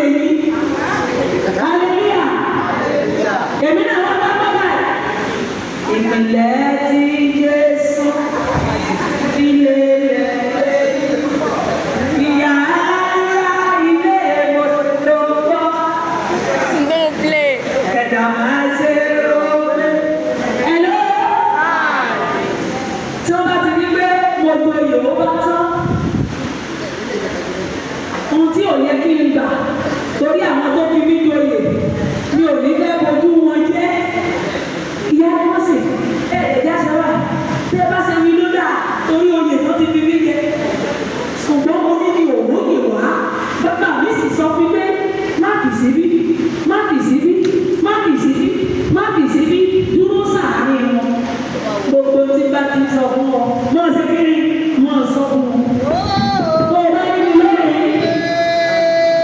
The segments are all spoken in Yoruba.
èyí. Hallelujah. Èmi náà wọ́n bá bá báyìí. Ìpìlẹ̀ ti Jésù ilé rẹ̀ ìyá ilé mọ́tò gbọ́. Go play. Ẹ̀dá máa ṣe rògbé. Hello. Tí wọ́n bá ti ní pé gbogbo ìyòwò bá tán. Ohun tí ò yẹ kí n gbà torí àwọn tó fi mí joyè mi ò ní fẹ́ bojú wọn jẹ́. Ìyá ni wọ́n sì ẹ̀ẹ́dẹ̀já ṣe wà tí ẹ bá ṣe mi ló dà torí oyè tó ti fi mí jẹ. Ṣùgbọ́n mo ní kí òwò yè wá. Bàbá mi sì sọ fún pé má fi síbí, má fi síbí, má fi síbí, má fi síbí, dúró sàárín wọn. Gbogbo tí bá ti sọ fún wọn, mọ̀ ṣe kí ni mọ̀ sọ fún wọn. Mo bá ní mi lónìí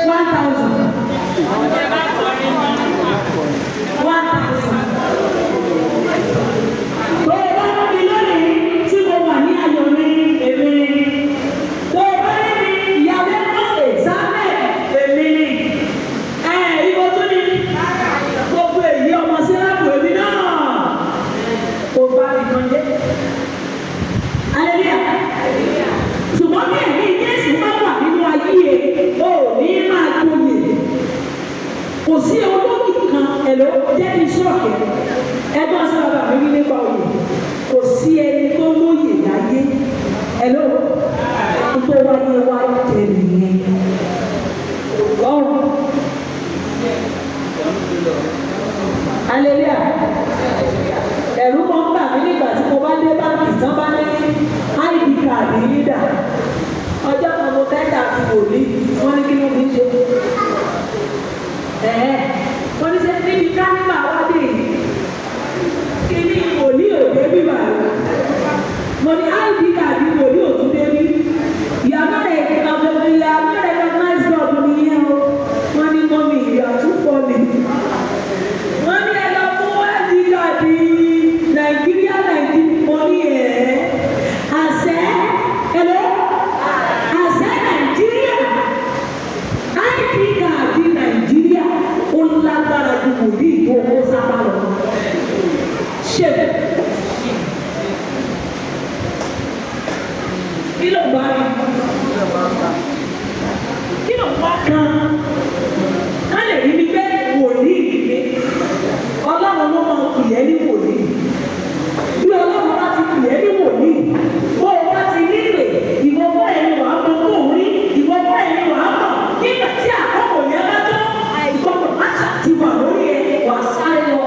1,000. 1,000. Tó o bá ní mi lónìí tí mo wà ní ayọ̀ ní èmi ni. Tó o bá ní mi ìyàwó ọ̀sẹ̀ sábẹ̀ èmi ni. Ìwọ tún ní gbogbo èyí ọmọ síláàbù èmi náà. Kò bá mi kan jẹ́. Hallelujah. Ṣùgbọ́n bí ẹ̀mí Jésù bá wà nínú ayé ẹ̀, o ò ní máa gboyè. Kò sí olóògì kan ẹ̀lọ́ jẹ́ kí sọ̀kẹ̀. Ẹgbọ́n sọ bàbá mi wí nípa òye. Kò sí ẹni tó lóye láyé. Ẹ̀lọ́ tó wáyé wá jẹ nìyẹn. Ọ̀run. Hallelujah. Ẹ̀rù kan ń bà mí nígbà tí mo bá dé báńkì tán bá ní ID card yìí dà. Ọjọ́ kan mo tẹ́tà àti wòlíì, wọ́n ní kí ló fi ṣe. Wọ́n ní ṣe níbi kánífà wá dé yìí. Kí ni wòlíì ò dé bí bàá? Mo ní ID card wòlíì ò tún dé bí. Ìyàwó rẹ̀ recognize God nìyẹn o. Wọ́n ní mọ́mí ìyá tún pọ̀ mi. Wọ́n ní ẹ lọ fún ID card Nàìjíríà mo ní àṣẹ ẹ̀lọ́ àṣẹ Nàìjíríà ID card Nàìjíríà ó lágbára ju wòlíì tó owó sábà lọ. Ṣé kí ló bá rí? Kí ló bá kan? Ká lè rí mi pé wòlíì mi. Ọlọ́run ló máa pè é ní wòlíì. Bí Ọlọ́run bá ti pè é ní wòlíì, bó o bá ti nílò ìwọ fún ẹni wàá mọ kó o rí, ìwọ fún ẹni wàá mọ̀. Nígbà tí àkókò yẹn bá tó, ìkọ̀kọ̀ má ṣàtìwà lórí ẹ, wà sáré lọ,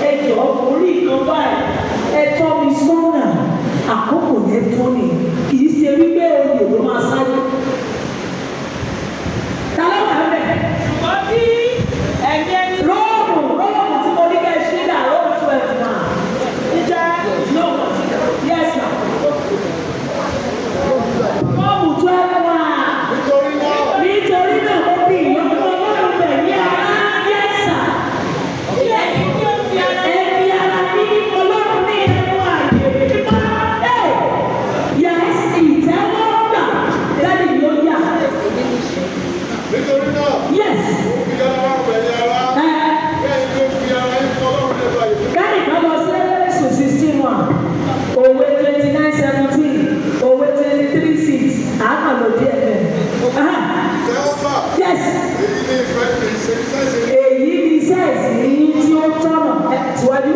ẹjọ́ orí ìkan báyìí, ẹjọ́ mi sọ́nà, àkókò yẹn tó ni, kì í ṣe wípé oyè ló máa sáré. Ta ló wà bẹ̀? Ṣùgbọ́n tí ẹ̀mí ẹni Róòmù tí mo ní kẹ́ ṣe dà Róòmù 12 náà. No, yes, ma. Róòmù 12 wà. Nítorí náà ó fi ìyọ́nú Ọlọ́run bẹ̀ ní ara yẹ́sà. Ẹ̀mí ara ní Ọlọ́run ní ẹnu àyè mímọ́. Yẹ́sì ìtẹ́wọ́gbà lẹ́nu yóò yà. Nítorí náà. Yes. Fi ara bẹ̀ ní ara. Bẹ́ẹ̀ ni ó fi ara ń fọ́ Ọlọ́run lẹ́nu àyè mímọ́. Káyì kan lọ sí Ẹ̀sùn 16:1, òwe 29:17, òwe 23:6, àákàlò díẹ̀ bẹ́ẹ̀. Tẹ́wọ́fà. Yes. Èyí ni ìfẹ́ ìṣẹ́ṣẹ́. Èyí ni iṣẹ́ ìsìn tí ó tọ̀nà síwájú.